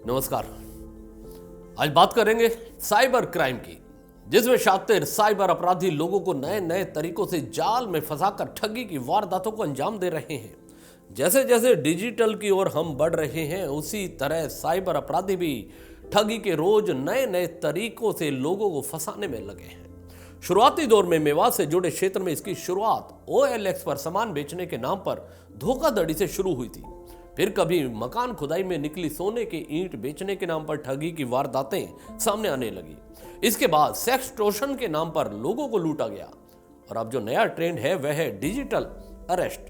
नमस्कार। आज बात करेंगे साइबर क्राइम की, जिसमें शातिर साइबर अपराधी लोगों को नए नए तरीकों से जाल में फंसाकर ठगी की वारदातों को अंजाम दे रहे हैं। जैसे जैसे डिजिटल की ओर हम बढ़ रहे हैं, उसी तरह साइबर अपराधी भी ठगी के रोज नए नए तरीकों से लोगों को फंसाने में लगे हैं। शुरुआती दौर में मेवात से जुड़े क्षेत्र में इसकी शुरुआत OLX पर सामान बेचने के नाम पर धोखाधड़ी से शुरू हुई थी। फिर कभी मकान खुदाई में निकली सोने के ईंट बेचने के नाम पर ठगी की वारदातें सामने आने लगी। इसके बाद सेक्सटॉर्शन के नाम पर लोगों को लूटा गया और अब जो नया ट्रेंड है वह है डिजिटल अरेस्ट,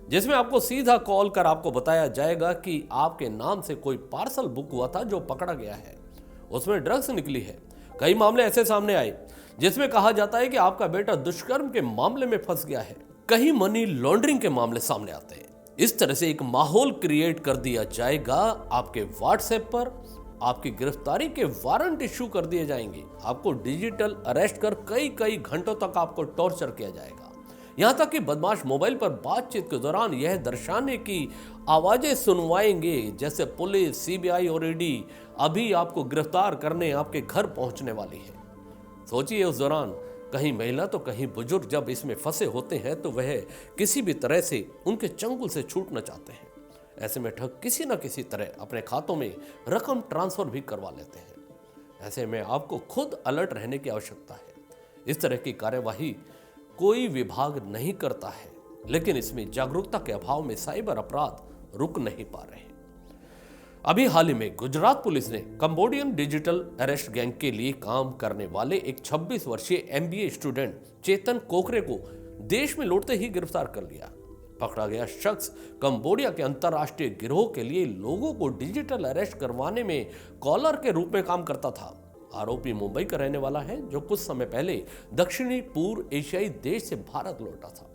जिसमें आपको सीधा कॉल कर आपको बताया जाएगा कि आपके नाम से कोई पार्सल बुक हुआ था जो पकड़ा गया है, उसमें ड्रग्स निकली है। कई मामले ऐसे सामने आए जिसमें कहा जाता है कि आपका बेटा दुष्कर्म के मामले में फंस गया है। कहीं मनी लॉन्ड्रिंग के मामले सामने आते हैं। इस तरह से एक माहौल क्रिएट कर दिया जाएगा। आपके व्हाट्सएप पर आपकी गिरफ्तारी के वारंट इश्यू कर दिए जाएंगे। आपको डिजिटल अरेस्ट कर कई कई घंटों तक आपको टॉर्चर किया जाएगा। यहां तक कि बदमाश मोबाइल पर बातचीत के दौरान यह दर्शाने की आवाजें सुनवाएंगे जैसे पुलिस, CBI और ED अभी आपको गिरफ्तार करने आपके घर पहुंचने वाली है। सोचिए, उस दौरान कहीं महिला तो कहीं बुजुर्ग जब इसमें फंसे होते हैं तो वह किसी भी तरह से उनके चंगुल से छूटना चाहते हैं। ऐसे में ठग किसी न किसी तरह अपने खातों में रकम ट्रांसफर भी करवा लेते हैं। ऐसे में आपको खुद अलर्ट रहने की आवश्यकता है। इस तरह की कार्यवाही कोई विभाग नहीं करता है, लेकिन इसमें जागरूकता के अभाव में साइबर अपराध रुक नहीं पा रहे हैं। अभी हाल ही में गुजरात पुलिस ने कंबोडियन डिजिटल अरेस्ट गैंग के लिए काम करने वाले एक 26 वर्षीय MBA स्टूडेंट चेतन कोकरे को देश में लौटते ही गिरफ्तार कर लिया। पकड़ा गया शख्स कंबोडिया के अंतरराष्ट्रीय गिरोह के लिए लोगों को डिजिटल अरेस्ट करवाने में कॉलर के रूप में काम करता था। आरोपी मुंबई का रहने वाला है, जो कुछ समय पहले दक्षिणी पूर्व एशियाई देश से भारत लौटा था।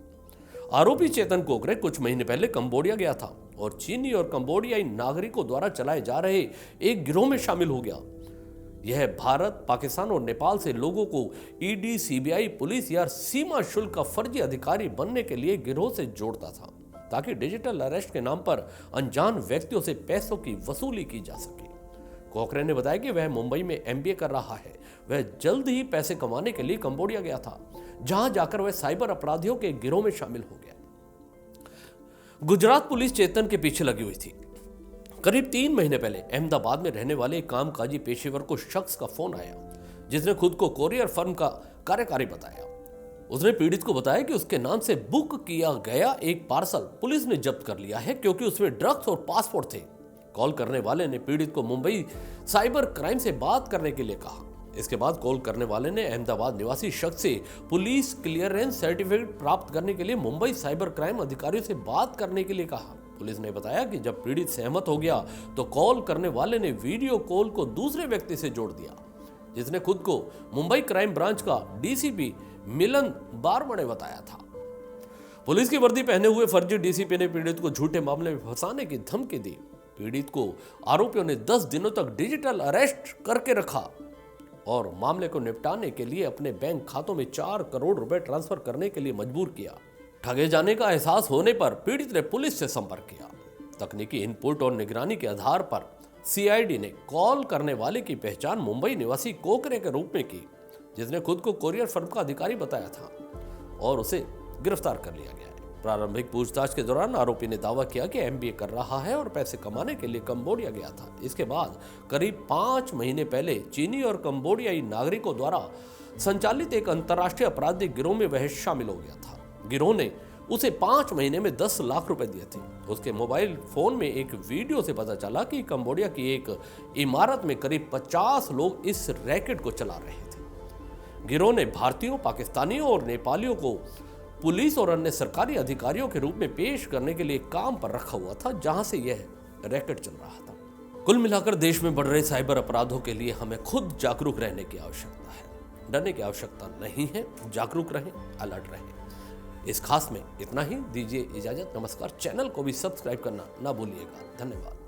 आरोपी चेतन कोकरे कुछ महीने पहले कंबोडिया गया था और चीनी और कंबोडियाई नागरिकों द्वारा चलाए जा रहे एक गिरोह में शामिल हो गया। यह भारत, पाकिस्तान और नेपाल से लोगों को ED, CBI, पुलिस या सीमा शुल्क का फर्जी अधिकारी बनने के लिए गिरोह से जोड़ता था, ताकि डिजिटल अरेस्ट के नाम पर अनजान व्यक्तियों से पैसों की वसूली की जा सके। कोकरे ने बताया कि वह मुंबई में MBA कर रहा है। वह जल्द ही पैसे कमाने के लिए कंबोडिया गया था, जहां जाकर वह साइबर अपराधियों के गिरोह में शामिल हो गया। गुजरात पुलिस चेतन के पीछे लगी हुई थी। करीब 3 महीने पहले अहमदाबाद में रहने वाले एक कामकाजी पेशेवर को शख्स का फोन आया, जिसने खुद को कोरियर फर्म का कार्यकारी बताया। उसने पीड़ित को बताया कि उसके नाम से बुक किया गया एक पार्सल पुलिस ने जब्त कर लिया है, क्योंकि उसमें ड्रग्स और पासपोर्ट थे। कॉल करने वाले ने पीड़ित को मुंबई साइबर क्राइम से बात करने के लिए कहा। इसके बाद कॉल करने वाले ने अहमदाबाद निवासी शख्स से पुलिस क्लियरेंस सर्टिफिकेट प्राप्त करने के लिए मुंबई साइबर क्राइम अधिकारियों से बात करने के लिए कहा। पुलिस ने बताया कि जब पीड़ित सहमत हो गया तो कॉल करने वाले ने वीडियो कॉल को दूसरे व्यक्ति से जोड़ दिया, जिसने खुद को मुंबई क्राइम ब्रांच का DCP मिलन बारमणे बताया था। पुलिस की वर्दी पहने हुए फर्जी DCP ने पीड़ित को झूठे मामले में फंसाने की धमकी दी। पीड़ित को आरोपियों ने 10 दिनों तक डिजिटल अरेस्ट करके रखा और मामले को निपटाने के लिए अपने बैंक खातों में 4 करोड़ रुपए ट्रांसफर करने के लिए मजबूर किया। ठगे जाने का एहसास होने पर पीड़ित ने पुलिस से संपर्क किया। तकनीकी इनपुट और निगरानी के आधार पर CID ने कॉल करने वाले की पहचान मुंबई निवासी कोकरे के रूप में की, जिसने खुद को कोरियर फर्म का अधिकारी बताया था, और उसे गिरफ्तार कर लिया गया है। प्रारंभिक पूछताछ के दौरान आरोपी ने दावा किया कि MBA कर रहा है और पैसे कमाने के लिए कंबोडिया गया था। इसके बाद करीब 5 महीने पहले चीनी और कंबोडियाई नागरिकों द्वारा संचालित एक अंतर्राष्ट्रीय आपराधिक गिरोह में वह शामिल हो गया था। गिरोह ने उसे 5 महीने में 10 लाख रुपए दिए थे। उसके मोबाइल फोन में एक वीडियो से पता चला कि कंबोडिया की एक इमारत में करीब 50 लोग इस रैकेट को चला रहे थे। गिरोह ने भारतीयों, पाकिस्तानियों और नेपालियों को पुलिस और अन्य सरकारी अधिकारियों के रूप में पेश करने के लिए काम पर रखा हुआ था, जहां से यह रैकेट चल रहा था। कुल मिलाकर देश में बढ़ रहे साइबर अपराधों के लिए हमें खुद जागरूक रहने की आवश्यकता है। डरने की आवश्यकता नहीं है। जागरूक रहें, अलर्ट रहें। इस खास में इतना ही। दीजिए इजाजत। नमस्कार। चैनल को भी सब्सक्राइब करना ना भूलिएगा। धन्यवाद।